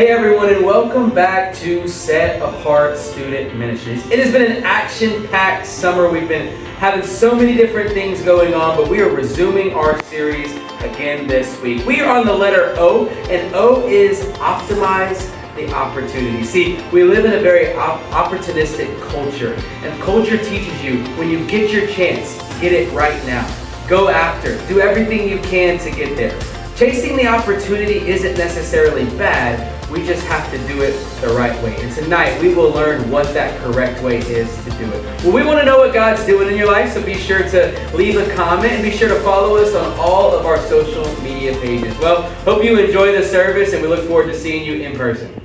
Hey everyone, and welcome back to Set Apart Student Ministries. It has been an action-packed summer. We've been having so many different things going on, but we are resuming our series again this week. We are on the letter O, and O is optimize the opportunity. See, we live in a very opportunistic culture, and culture teaches you when you get your chance, get it right now. Go after it. Do everything you can to get there. Chasing the opportunity isn't necessarily bad. We just have to do it the right way. And tonight we will learn what that correct way is to do it. Well, we want to know what God's doing in your life, so be sure to leave a comment and be sure to follow us on all of our social media pages. Well, hope you enjoy the service and we look forward to seeing you in person.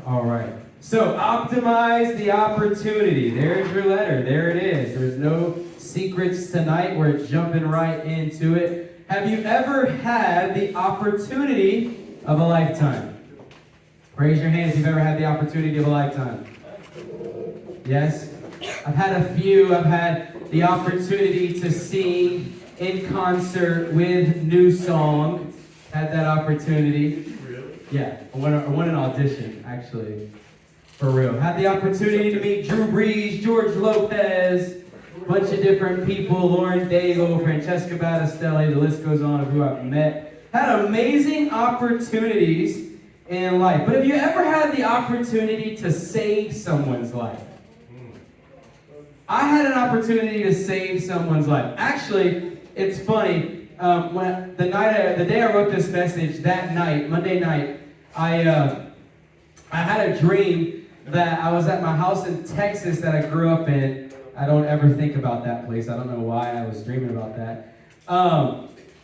All right. So optimize the opportunity. There's your letter. There it is. There's no secrets tonight. We're jumping right into it. Have you ever had the opportunity of a lifetime? Raise your hand if you've ever had the opportunity of a lifetime. Yes? I've had a few. I've had the opportunity to sing in concert with New Song. Had that opportunity. Really? Yeah. I won an audition, actually. For real. Had the opportunity to meet Drew Brees, George Lopez, a bunch of different people, Lauren Daigle, Francesca Battistelli, the list goes on of who I've met. Had amazing opportunities in life. But have you ever had the opportunity to save someone's life? I had an opportunity to save someone's life. Actually, it's funny. When the day I wrote this message, that night, Monday night, I had a dream that I was at my house in Texas that I grew up in. I don't ever think about that place. I don't know why I was dreaming about that.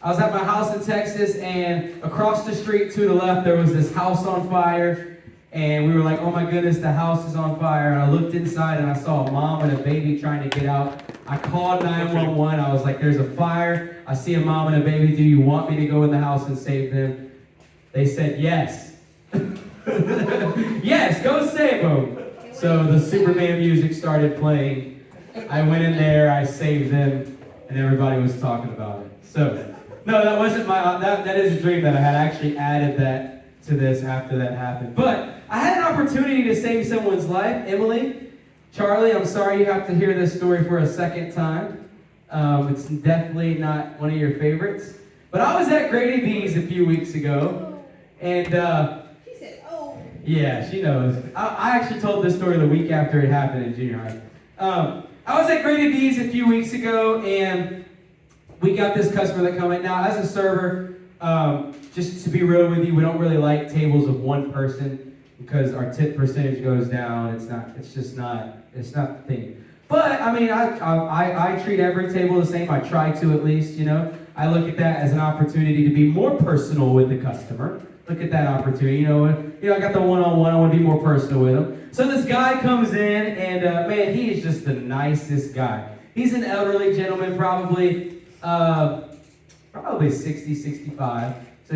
I was at my house in Texas, and across the street to the left, there was this house on fire, and we were like, oh my goodness, the house is on fire. And I looked inside, and I saw a mom and a baby trying to get out. I called 911. I was like, there's a fire. I see a mom and a baby. Do you want me to go in the house and save them? They said, yes. Yes, go save them. So the Superman music started playing. I went in there, I saved them, and everybody was talking about it. So, no, that wasn't that is a dream that I had. Actually added that to this after that happened. But I had an opportunity to save someone's life. Emily, Charlie, I'm sorry you have to hear this story for a second time. It's definitely not one of your favorites. But I was at Grady B's a few weeks ago, and she said, oh. Yeah, she knows. I actually told this story the week after it happened in junior high. I was at Grady B's a few weeks ago, and we got this customer that come in. Now, as a server, just to be real with you, we don't really like tables of one person because our tip percentage goes down. It's not the thing. But I mean, I treat every table the same. I try to at least, you know. I look at that as an opportunity to be more personal with the customer. Look at that opportunity. You know, I got the one-on-one. I want to be more personal with them. So this guy comes in, and man, he is just the nicest guy. He's an elderly gentleman, probably 60, 65. So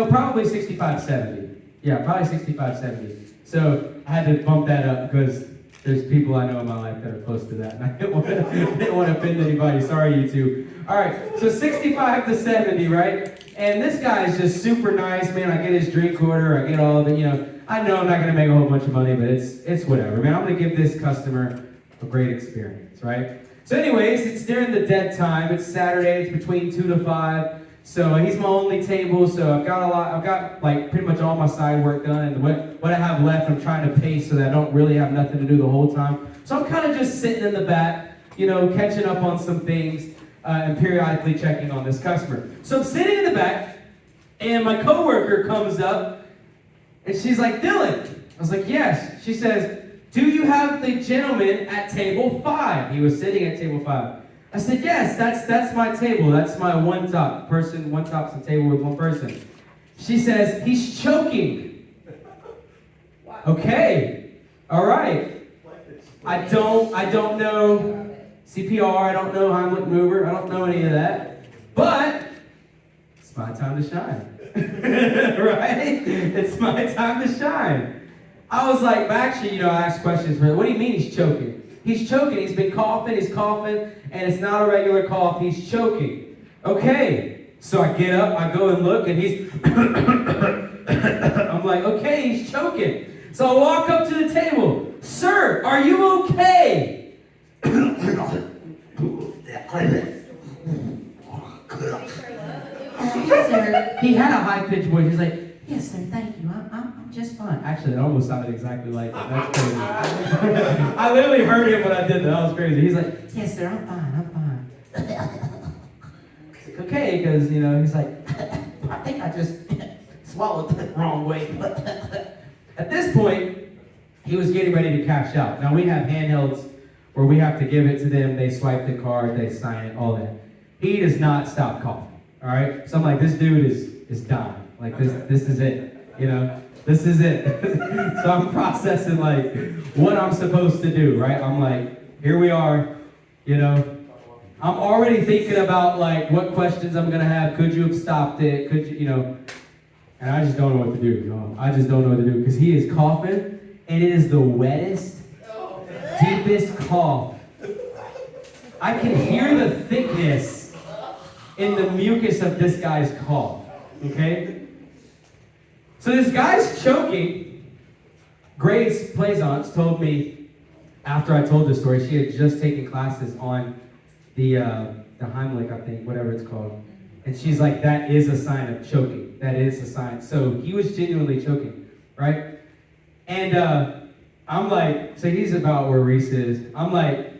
probably 65, 70. Yeah, probably 65, 70. So I had to bump that up because there's people I know in my life that are close to that, and I didn't want to offend anybody. Sorry, you two. All right, so 65 to 70, right? And this guy is just super nice, man. I get his drink order, I get all of it, you know. I know I'm not going to make a whole bunch of money, but it's whatever, man. I'm going to give this customer a great experience, right? So anyways, it's during the dead time. It's Saturday. It's between 2 to 5. So he's my only table. So I've got like pretty much all my side work done. And what I have left, I'm trying to pace so that I don't really have nothing to do the whole time. So I'm kind of just sitting in the back, you know, catching up on some things and periodically checking on this customer. So I'm sitting in the back, and my coworker comes up, and she's like, Dylan. I was like, yes. She says, do you have the gentleman at table 5? He was sitting at table 5. I said, yes, that's my table. That's my one top's a table with one person. She says, he's choking. Wow. Okay. All right. I don't know CPR. I don't know Heimlich Mover. I don't know any of that. But it's my time to shine. Right? It's my time to shine. I was like, actually, you know, I asked questions. What do you mean he's choking? He's choking. He's been coughing. He's coughing. And it's not a regular cough. He's choking. Okay. So I get up. I go and look. And he's I'm like, okay, he's choking. So I walk up to the table. Sir, are you okay? Yes, sir. He had a high-pitched voice. He's like, yes, sir, thank you. I'm just fine. Actually, that almost sounded exactly like that. That's crazy. I literally heard him when I did that. That was crazy. He's like, yes, sir, I'm fine. Okay, because, you know, he's like, I think I just swallowed the wrong way. At this point, he was getting ready to cash out. Now, we have handhelds where we have to give it to them. They swipe the card, they sign it, all that. He does not stop coughing. All right, so I'm like, this dude is dying. Like this is it, you know, this is it. So I'm processing like what I'm supposed to do, right? I'm like, here we are, you know. I'm already thinking about like what questions I'm gonna have. Could you have stopped it? Could you, you know? And I just don't know what to do. Y'all. I just don't know what to do because he is coughing, and it is the wettest, deepest cough. I can hear the thickness in the mucus of this guy's cough, okay? So this guy's choking. Grace Plaisance told me, after I told this story, she had just taken classes on the Heimlich, I think, whatever it's called. And she's like, that is a sign of choking. That is a sign. So he was genuinely choking, right? And I'm like, so he's about where Reese is. I'm like,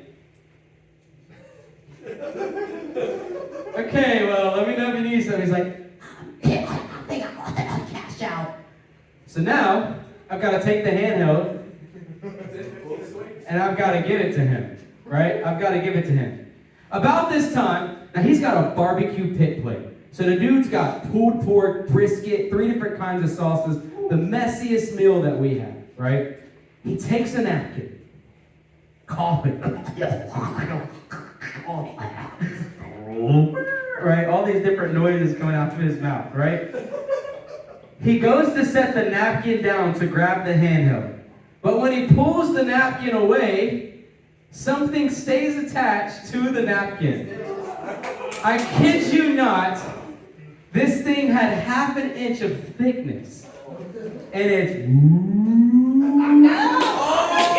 okay, well, let me know if you need something. He's like, I think I'm gonna cash out. So now, I've got to take the handheld, and I've got to give it to him, right? I've got to give it to him. About this time, now he's got a barbecue pit plate. So the dude's got pulled pork, brisket, 3 different kinds of sauces, the messiest meal that we have, right? He takes a napkin, coughing. Right? All these different noises coming out of his mouth, right? He goes to set the napkin down to grab the handheld. But when he pulls the napkin away, something stays attached to the napkin. I kid you not, this thing had half an inch of thickness. And it's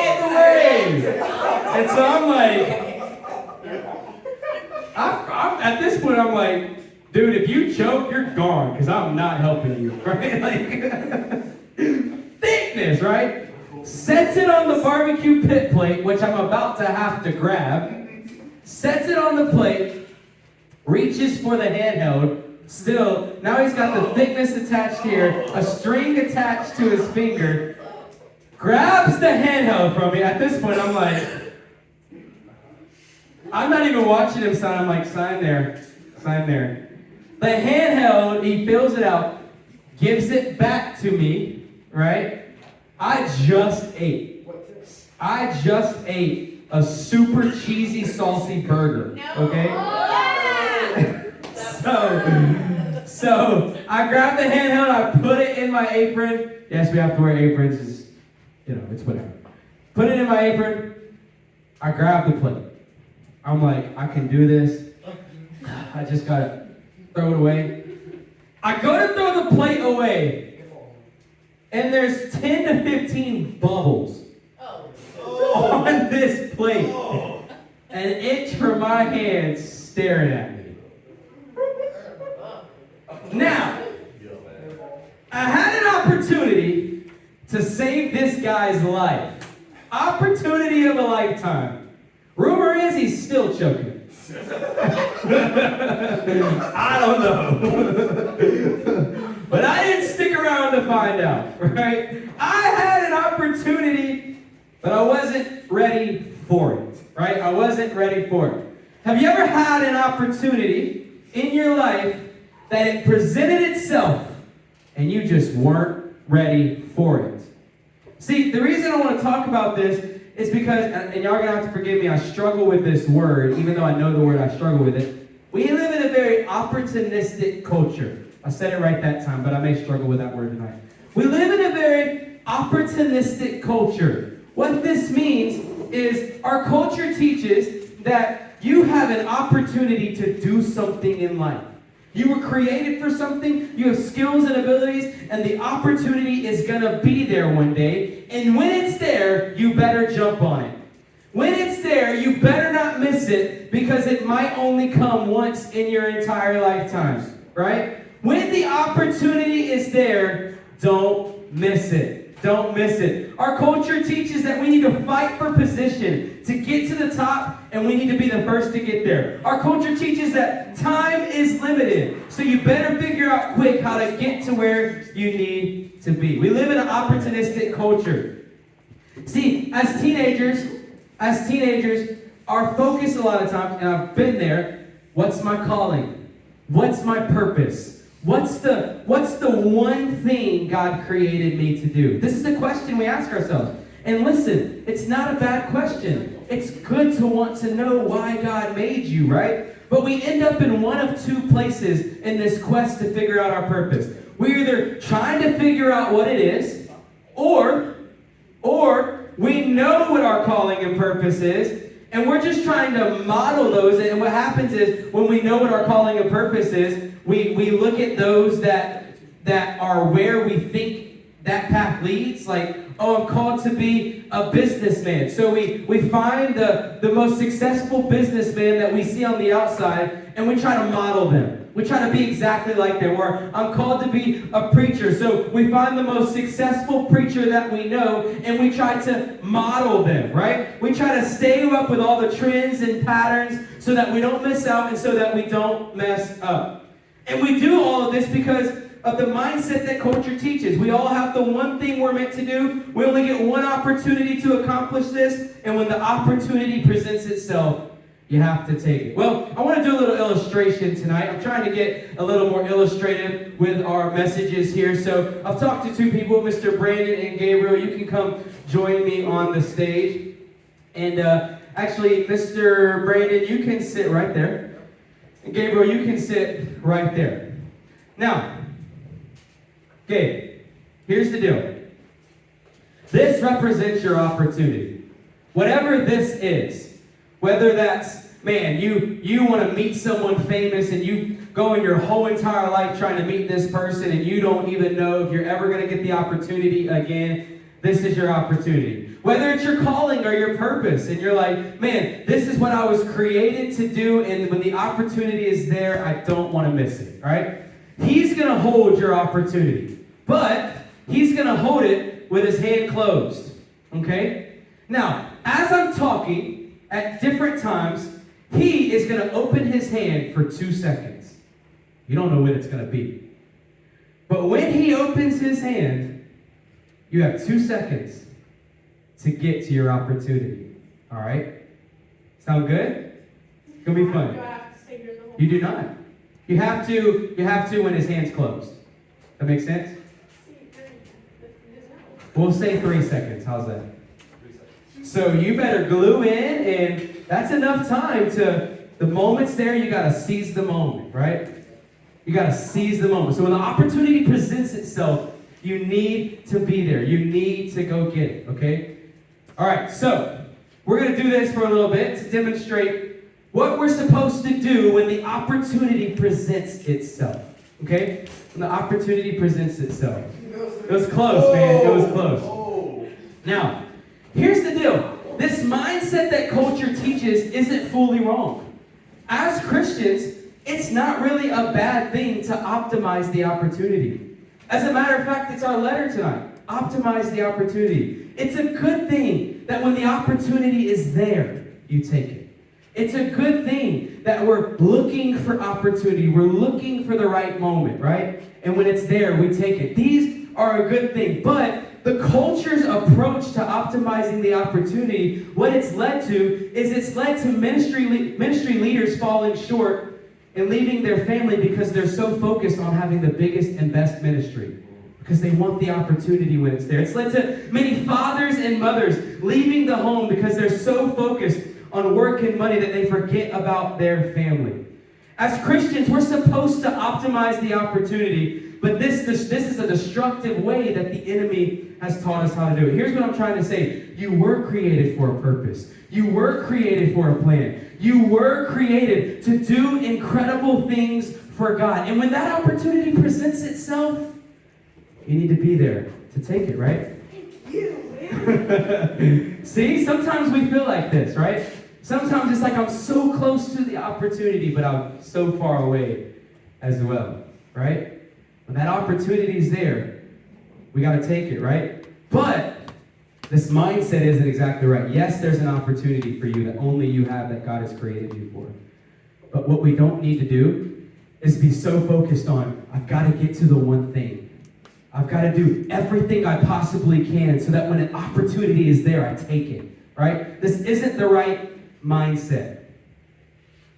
all the way. And so I'm like, at this point, I'm like, dude, if you choke, you're gone, because I'm not helping you, right? Like, thickness, right? Sets it on the barbecue pit plate, which I'm about to have to grab. Sets it on the plate, reaches for the handheld. Still, now he's got the thickness attached here, a string attached to his finger. Grabs the handheld from me. At this point, I'm like, I'm not even watching him sign. I'm like, sign there, sign there. The handheld, he fills it out, gives it back to me, right? I just ate a super cheesy, saucy burger, okay? So I grabbed the handheld, I put it in my apron. Yes, we have to wear aprons, it's, you know, it's whatever. Put it in my apron, I grabbed the plate. I'm like, I can do this. I just gotta throw it away. I go to throw the plate away, and there's 10 to 15 bubbles on this plate. An inch from my hand staring at me. Now, I had an opportunity to save this guy's life. Opportunity of a lifetime. Rumor is he's still choking. I don't know. But I didn't stick around to find out, right? I had an opportunity, but I wasn't ready for it, right? I wasn't ready for it. Have you ever had an opportunity in your life that it presented itself and you just weren't ready for it? See, the reason I want to talk about this is because, and y'all are going to have to forgive me, I struggle with this word, even though I know the word, I struggle with it. We live in a very opportunistic culture. I said it right that time, but I may struggle with that word tonight. We live in a very opportunistic culture. What this means is our culture teaches that you have an opportunity to do something in life. You were created for something, you have skills and abilities, and the opportunity is going to be there one day. And when it's there, you better jump on it. When it's there, you better not miss it, because it might only come once in your entire lifetime, right? When the opportunity is there, don't miss it. Don't miss it. Our culture teaches that we need to fight for position to get to the top, and we need to be the first to get there. Our culture teaches that time is limited, so you better figure out quick how to get to where you need to be. We live in an opportunistic culture. See, as teenagers, our focus a lot of times, and I've been there, what's my calling? What's my purpose? What's the one thing God created me to do? This is the question we ask ourselves. And listen, it's not a bad question. It's good to want to know why God made you, right? But we end up in one of two places in this quest to figure out our purpose. We're either trying to figure out what it is, or we know what our calling and purpose is, and we're just trying to model those. And what happens is, when we know what our calling and purpose is, we look at those that are where we think that path leads. Like, oh, I'm called to be a businessman. So we find the most successful businessman that we see on the outside, and we try to model them. We try to be exactly like them. Or I'm called to be a preacher. So we find the most successful preacher that we know, and we try to model them, right? We try to stay up with all the trends and patterns so that we don't miss out and so that we don't mess up. And we do all of this because of the mindset that culture teaches. We all have the one thing we're meant to do. We only get one opportunity to accomplish this, and when the opportunity presents itself, you have to take it. Well, I want to do a little illustration tonight. I'm trying to get a little more illustrative with our messages here. So I've talked to two people, Mr. Brandon and Gabriel. You can come join me on the stage. And actually, Mr. Brandon, you can sit right there. And Gabriel, you can sit right there. Now, Gabe, here's the deal. This represents your opportunity. Whatever this is, whether that's, man, you want to meet someone famous and you go in your whole entire life trying to meet this person and you don't even know if you're ever going to get the opportunity again, this is your opportunity. Whether it's your calling or your purpose, and you're like, man, this is what I was created to do, and when the opportunity is there, I don't want to miss it, right? He's going to hold your opportunity, but he's going to hold it with his hand closed, okay? Now, as I'm talking, at different times, he is going to open his hand for 2 seconds. You don't know when it's going to be. But when he opens his hand, you have 2 seconds to get to your opportunity. All right? Sound good? It's going to be fun. Do I have to stay here the whole You do not. You have to when his hand's closed. That makes sense? We'll say 3 seconds. How's that? So you better glue in, and that's enough time to, the moment's there, you got to seize the moment, right? You got to seize the moment. So when the opportunity presents itself, you need to be there. You need to go get it, okay? All right, so we're going to do this for a little bit to demonstrate what we're supposed to do when the opportunity presents itself, okay? When the opportunity presents itself. It was close, man. It was close. Now, here's the deal. This mindset that culture teaches isn't fully wrong. As Christians, it's not really a bad thing to optimize the opportunity. As a matter of fact, it's our letter tonight. Optimize the opportunity. It's a good thing that when the opportunity is there, you take it. It's a good thing that we're looking for opportunity. We're looking for the right moment, right? And when it's there, we take it. These are a good thing. But the culture's approach to optimizing the opportunity, what it's led to is it's led to ministry leaders falling short and leaving their family because they're so focused on having the biggest and best ministry. Because they want the opportunity when it's there. It's led to many fathers and mothers leaving the home because they're so focused on work and money that they forget about their family. As Christians, we're supposed to optimize the opportunity, but this is a destructive way that the enemy has taught us how to do it. Here's what I'm trying to say. You were created for a purpose. You were created for a plan. You were created to do incredible things for God. And when that opportunity presents itself, you need to be there to take it, right? See, sometimes we feel like this, right? Sometimes it's like I'm so close to the opportunity, but I'm so far away as well, right? When that opportunity is there, we got to take it, right? But this mindset isn't exactly right. Yes, there's an opportunity for you that only you have, that God has created you for. But what we don't need to do is be so focused on, I've got to get to the one thing. I've got to do everything I possibly can so that when an opportunity is there, I take it, right? This isn't the right mindset.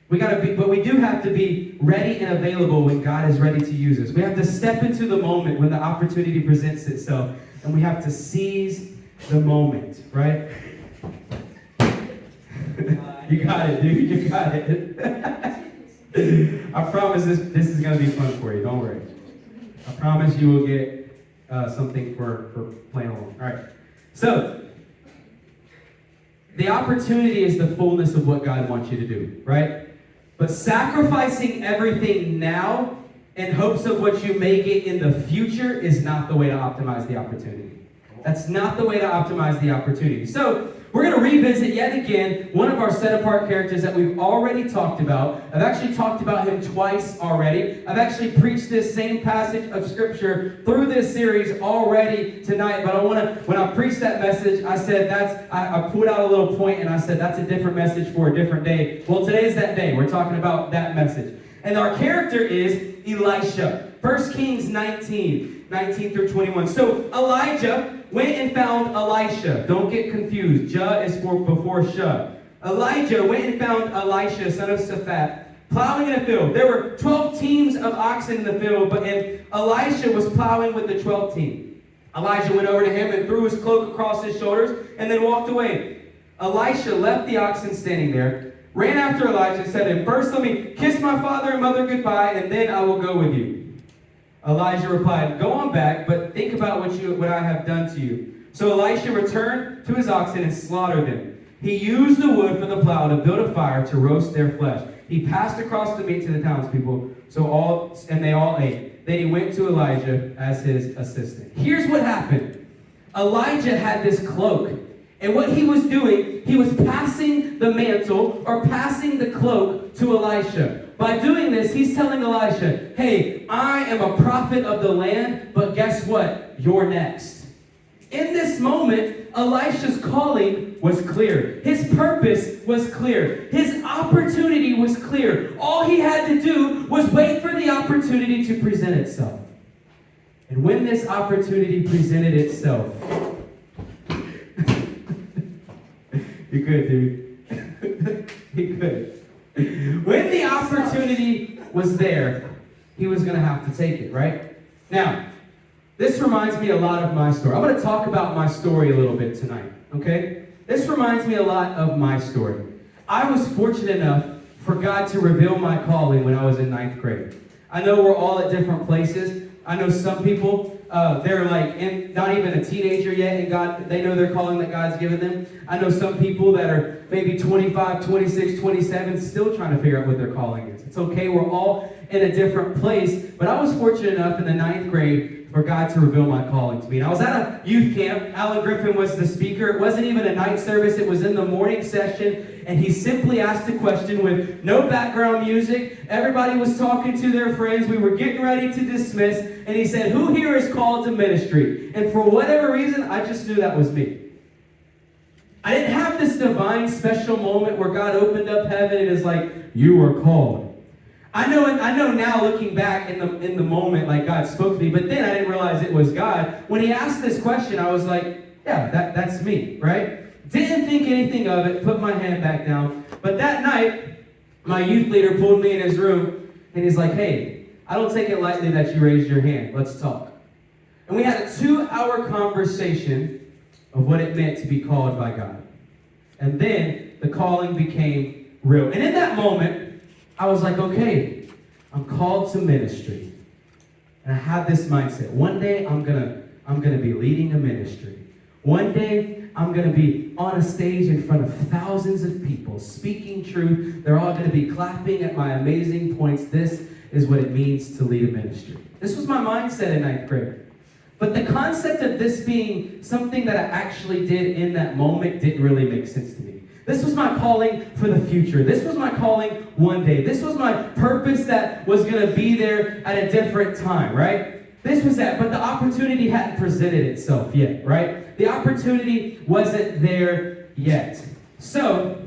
But we do have to be ready and available when God is ready to use us. We have to step into the moment when the opportunity presents itself, and we have to seize the moment, right? You got it, dude. You got it. I promise this is going to be fun for you. Don't worry. I promise you will get something for playing along. All right. So, the opportunity is the fullness of what God wants you to do, right? But sacrificing everything now in hopes of what you may get in the future is not the way to optimize the opportunity. That's not the way to optimize the opportunity. So, we're going to revisit yet again one of our set-apart characters that we've already talked about. I've actually talked about him twice already. I've actually preached this same passage of Scripture through this series already tonight. But when I preached that message, I said I put out a little point and I said that's a different message for a different day. Well, today's that day. We're talking about that message. And our character is Elisha. 1 Kings 19 through 21. So Elijah went and found Elisha. Don't get confused. Jah is before Shah. Elijah went and found Elisha, son of Shaphat, plowing in a field. There were 12 teams of oxen in the field, and Elisha was plowing with the 12th team. Elijah went over to him and threw his cloak across his shoulders and then walked away. Elisha left the oxen standing there, ran after Elijah and said to him, "First let me kiss my father and mother goodbye, and then I will go with you." Elijah replied, "Go on back, but think about what I have done to you." So Elisha returned to his oxen and slaughtered them. He used the wood for the plow to build a fire to roast their flesh. He passed across the meat to the townspeople, and they all ate. Then he went to Elijah as his assistant. Here's what happened. Elijah had this cloak, and what he was doing, he was passing the mantle or passing the cloak to Elisha. By doing this, he's telling Elisha, hey, I am a prophet of the land, but guess what? You're next. In this moment, Elisha's calling was clear. His purpose was clear. His opportunity was clear. All he had to do was wait for the opportunity to present itself. And when this opportunity presented itself, you're good, dude. You're good. When the opportunity was there, he was going to have to take it, right? Now, this reminds me a lot of my story. I'm going to talk about my story a little bit tonight, okay? This reminds me a lot of my story. I was fortunate enough for God to reveal my calling when I was in 9th grade. I know we're all at different places. I know some people, they're like not even a teenager yet, and God, they know their calling that God's given them. I know some people that are maybe 25, 26, 27, still trying to figure out what their calling is. It's okay, we're all in a different place, but I was fortunate enough in the 9th grade for God to reveal my calling to me. And I was at a youth camp. Alan Griffin was the speaker. It wasn't even a night service. It was in the morning session. And he simply asked a question with no background music. Everybody was talking to their friends. We were getting ready to dismiss. And he said, who here is called to ministry? And for whatever reason, I just knew that was me. I didn't have this divine special moment where God opened up heaven and is like, you are called. I know now looking back in the moment, like God spoke to me, but then I didn't realize it was God. When he asked this question, I was like, yeah, that's me, right? Didn't think anything of it, put my hand back down. But that night, my youth leader pulled me in his room, and he's like, hey, I don't take it lightly that you raised your hand. Let's talk. And we had a 2-hour conversation of what it meant to be called by God. And then the calling became real. And in that moment, I was like, okay, I'm called to ministry. And I have this mindset. One day I'm gonna be leading a ministry. One day I'm gonna be on a stage in front of thousands of people speaking truth. They're all gonna be clapping at my amazing points. This is what it means to lead a ministry. This was my mindset in ninth grade. But the concept of this being something that I actually did in that moment didn't really make sense to me. This was my calling for the future. This was my calling one day. This was my purpose that was going to be there at a different time, right? This was that, but the opportunity hadn't presented itself yet, right? The opportunity wasn't there yet. So,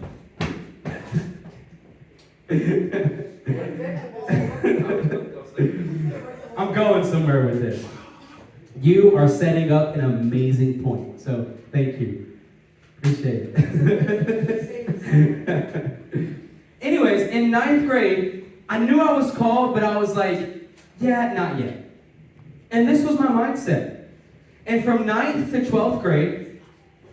I'm going somewhere with this. You are setting up an amazing point, so thank you. Appreciate it. Anyways, in ninth grade, I knew I was called, but I was like, yeah, not yet. And this was my mindset. And from 9th to 12th grade,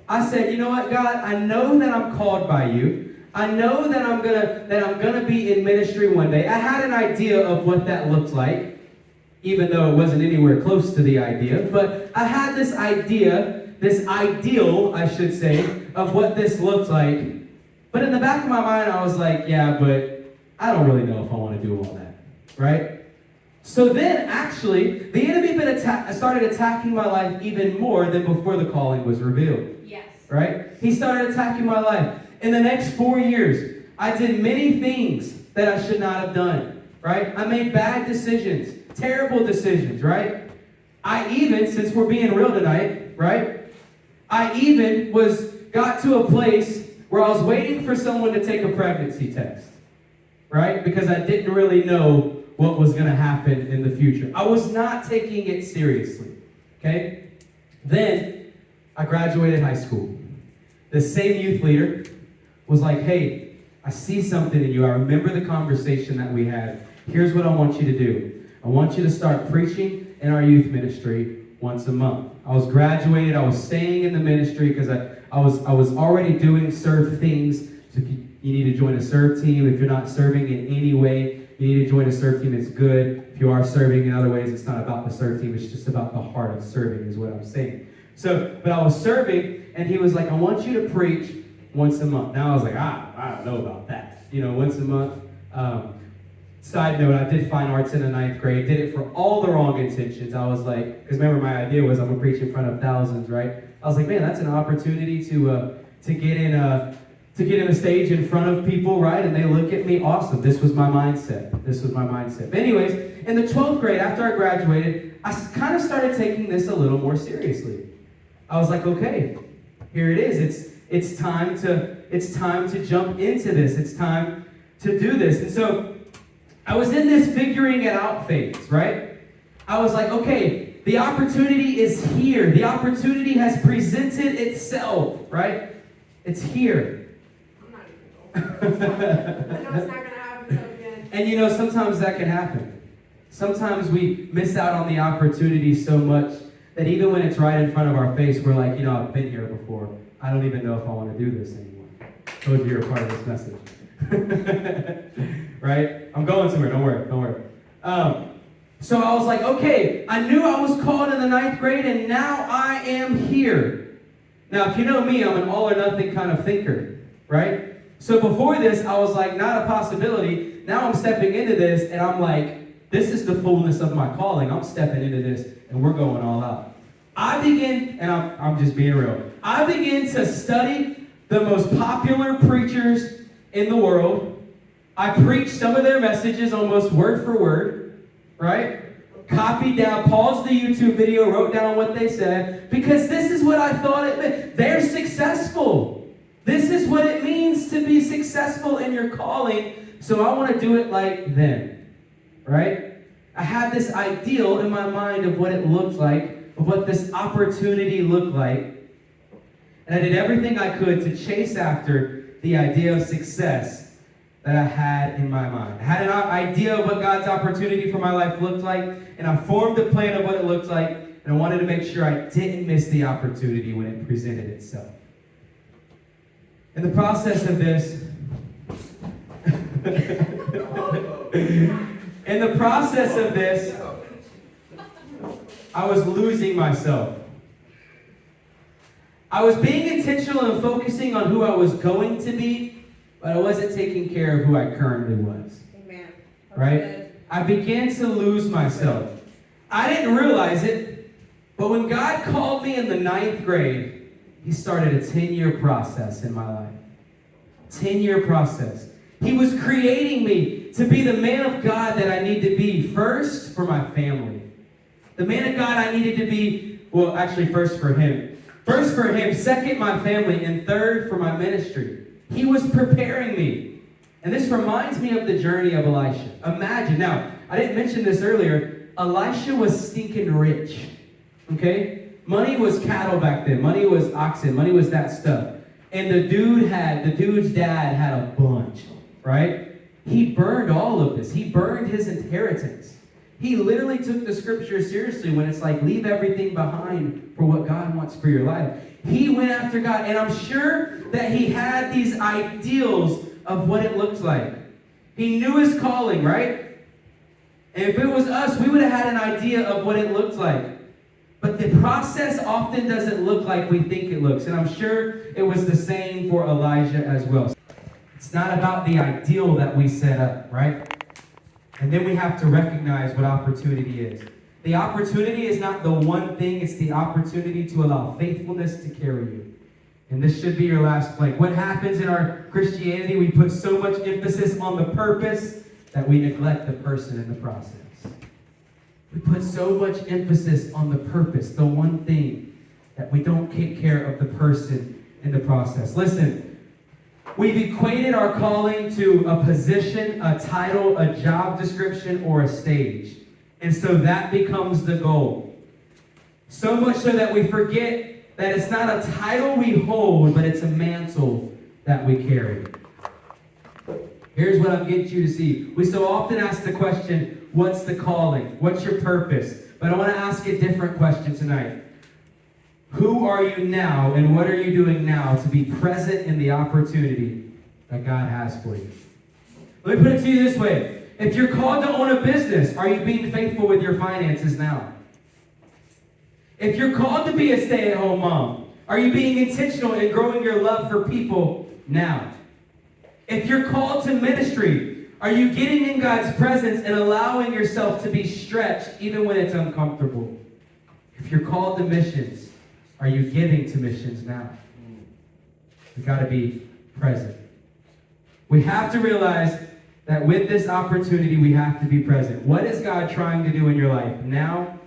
I said, you know what, God, I know that I'm called by you. I know that I'm gonna be in ministry one day. I had an idea of what that looked like, even though it wasn't anywhere close to the idea. But I had this idea, this ideal, I should say, of what this looked like. But in the back of my mind, I was like, yeah, but I don't really know if I want to do all that, right? So then, actually, the enemy started attacking my life even more than before the calling was revealed. Yes. Right? He started attacking my life. In the next 4 years, I did many things that I should not have done. Right? I made bad decisions, terrible decisions, right? I even, since we're being real tonight, right? I even got to a place where I was waiting for someone to take a pregnancy test, right? Because I didn't really know what was going to happen in the future. I was not taking it seriously, okay? Then I graduated high school. The same youth leader was like, hey, I see something in you. I remember the conversation that we had. Here's what I want you to do. I want you to start preaching in our youth ministry once a month. I was graduated. I was staying in the ministry because I was already doing serve things. So you need to join a serve team. If you're not serving in any way, you need to join a serve team. It's good. If you are serving in other ways, it's not about the serve team. It's just about the heart of serving is what I'm saying. So, but I was serving, and he was like, I want you to preach once a month. Now I was like, I don't know about that. Once a month. Side note, I did fine arts in the 9th grade. Did it for all the wrong intentions. I was like, because remember my idea was I'm going to preach in front of thousands, right? I was like, man, that's an opportunity to get in a stage in front of people, right? And they look at me, awesome. This was my mindset. But anyways, in the 12th grade, after I graduated, I kind of started taking this a little more seriously. I was like, okay, here it is. It's time to jump into this. It's time to do this. And so I was in this figuring it out phase, right? I was like, okay, the opportunity is here. The opportunity has presented itself, right? It's here. I'm not even going. I know it's not going to happen so again. And sometimes that can happen. Sometimes we miss out on the opportunity so much that even when it's right in front of our face, we're like, I've been here before. I don't even know if I want to do this anymore. Told you you're a part of this message. Right? I'm going somewhere. Don't worry. So I was like, okay, I knew I was called in the 9th grade, and now I am here. Now, if you know me, I'm an all or nothing kind of thinker, right? So before this, I was like, not a possibility. Now I'm stepping into this, and I'm like, this is the fullness of my calling. I'm stepping into this, and we're going all out. I begin, and I'm just being real, I begin to study the most popular preachers in the world. I preached some of their messages almost word for word, right? Copied down, paused the YouTube video, wrote down what they said, because this is what I thought it meant. They're successful. This is what it means to be successful in your calling, so I want to do it like them, right? I had this ideal in my mind of what it looked like, of what this opportunity looked like, and I did everything I could to chase after the idea of success that I had in my mind. I had an idea of what God's opportunity for my life looked like, and I formed a plan of what it looked like, and I wanted to make sure I didn't miss the opportunity when it presented itself. In the process of this, I was losing myself. I was being intentional and focusing on who I was going to be, but I wasn't taking care of who I currently was. Amen. Right? I began to lose myself. I didn't realize it, but when God called me in the 9th grade, he started a 10-year process in my life. 10-year process. He was creating me to be the man of God that I need to be, first for my family. The man of God I needed to be, well, actually first for him. First for him, second my family, and third for my ministry. He was preparing me. And this reminds me of the journey of Elisha. Imagine, now, I didn't mention this earlier, Elisha was stinking rich. Okay? Money was cattle back then. Money was oxen. Money was that stuff. And the dude's dad had a bunch, right? He burned all of this. He burned his inheritance. He literally took the scripture seriously when it's like, leave everything behind for what God wants for your life. He went after God, and I'm sure that he had these ideals of what it looked like. He knew his calling, right? And if it was us, we would have had an idea of what it looked like. But the process often doesn't look like we think it looks. And I'm sure it was the same for Elijah as well. It's not about the ideal that we set up, right? And then we have to recognize what opportunity is. The opportunity is not the one thing, it's the opportunity to allow faithfulness to carry you. And this should be your last blank. What happens in our Christianity, we put so much emphasis on the purpose that we neglect the person in the process. We put so much emphasis on the purpose, the one thing, that we don't take care of the person in the process. Listen, we've equated our calling to a position, a title, a job description, or a stage. And so that becomes the goal. So much so that we forget that it's not a title we hold, but it's a mantle that we carry. Here's what I'm getting you to see. We so often ask the question, what's the calling? What's your purpose? But I want to ask a different question tonight. Who are you now, and what are you doing now to be present in the opportunity that God has for you? Let me put it to you this way. If you're called to own a business, are you being faithful with your finances now? If you're called to be a stay-at-home mom, are you being intentional in growing your love for people now? If you're called to ministry, are you getting in God's presence and allowing yourself to be stretched even when it's uncomfortable? If you're called to missions, are you giving to missions now? We've got to be present. We have to realize that with this opportunity, we have to be present. What is God trying to do in your life now?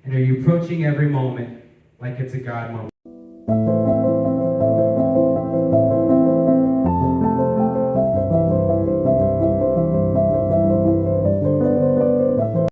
And are you approaching every moment like it's a God moment?